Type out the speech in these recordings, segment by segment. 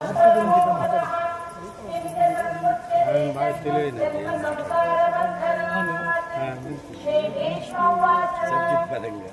Subject పరంగా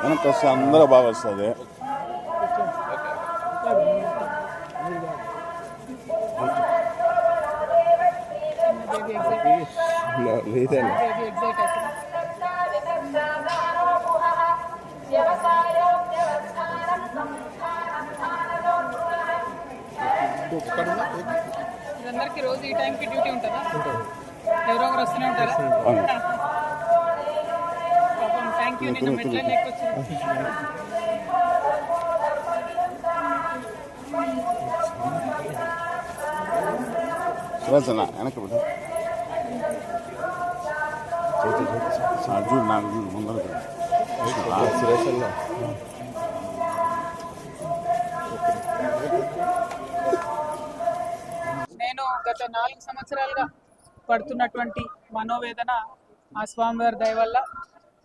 వెనక్కి వస్తే అందరూ బాగా వస్తుంది. అందరికి రోజు ఈ టైంకి డ్యూటీ ఉంటుందా? ఎవరో ఒకరు వస్తూనే ఉంటారా? Thank you. నిన్న మెట్ల సురేష్ వెనక్కి చూడు, నాకు చూడు ముందర సురేష్ నేను గత 4 సంవత్సరాలుగా పడుతున్నటువంటి మనోవేదన ఆ స్వామివారి దయ వల్ల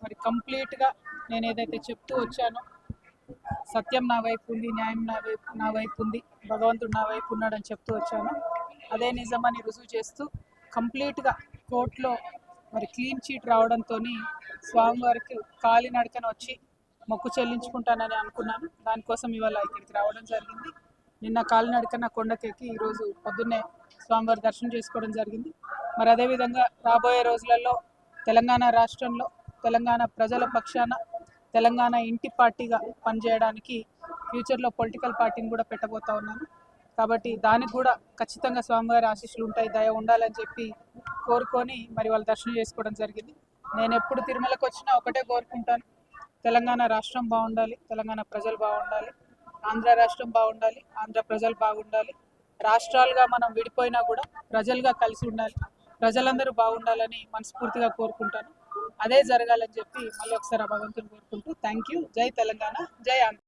మరి కంప్లీట్గా నేను ఏదైతే చెప్తూ వచ్చానో సత్యం నా వైపు ఉంది, న్యాయం నా వైపు ఉంది, భగవంతుడు నా వైపు ఉన్నాడని చెప్తూ వచ్చాను. అదే నిజమని రుజువు చేస్తూ కంప్లీట్గా కోర్టులో మరి క్లీన్ చీట్ రావడంతో స్వామివారికి కాలినడకన వచ్చి మొక్కు చెల్లించుకుంటానని అనుకున్నాను. దానికోసం ఇవాళ ఇక్కడికి రావడం జరిగింది. నిన్న కాలినడకన కొండకెక్కి ఈరోజు పొద్దున్నే స్వామివారి దర్శనం చేసుకోవడం జరిగింది. మరి అదేవిధంగా రాబోయే రోజులలో తెలంగాణ రాష్ట్రంలో తెలంగాణ ప్రజల పక్షాన తెలంగాణ ఇంటి పార్టీగా పనిచేయడానికి ఫ్యూచర్లో పొలిటికల్ పార్టీని కూడా పెట్టబోతా ఉన్నాను. కాబట్టి దానికి కూడా ఖచ్చితంగా స్వామివారి ఆశీస్సులు ఉంటాయి, దయ ఉండాలని చెప్పి కోరుకొని మరి వాళ్ళు దర్శనం చేసుకోవడం జరిగింది. నేను ఎప్పుడు తిరుమలకు వచ్చినా ఒకటే కోరుకుంటాను, తెలంగాణ రాష్ట్రం బాగుండాలి, తెలంగాణ ప్రజలు బాగుండాలి, ఆంధ్ర రాష్ట్రం బాగుండాలి, ఆంధ్ర ప్రజలు బాగుండాలి, రాష్ట్రాలుగా మనం విడిపోయినా కూడా ప్రజలుగా కలిసి ఉండాలి, ప్రజలందరూ బాగుండాలని మనస్ఫూర్తిగా కోరుకుంటాను. అదే జరగాలని చెప్పి మళ్ళీ ఒకసారి భగవంతుని కోరుకుంటూ థ్యాంక్ యూ. జై తెలంగాణ, జై ఆంధ్ర.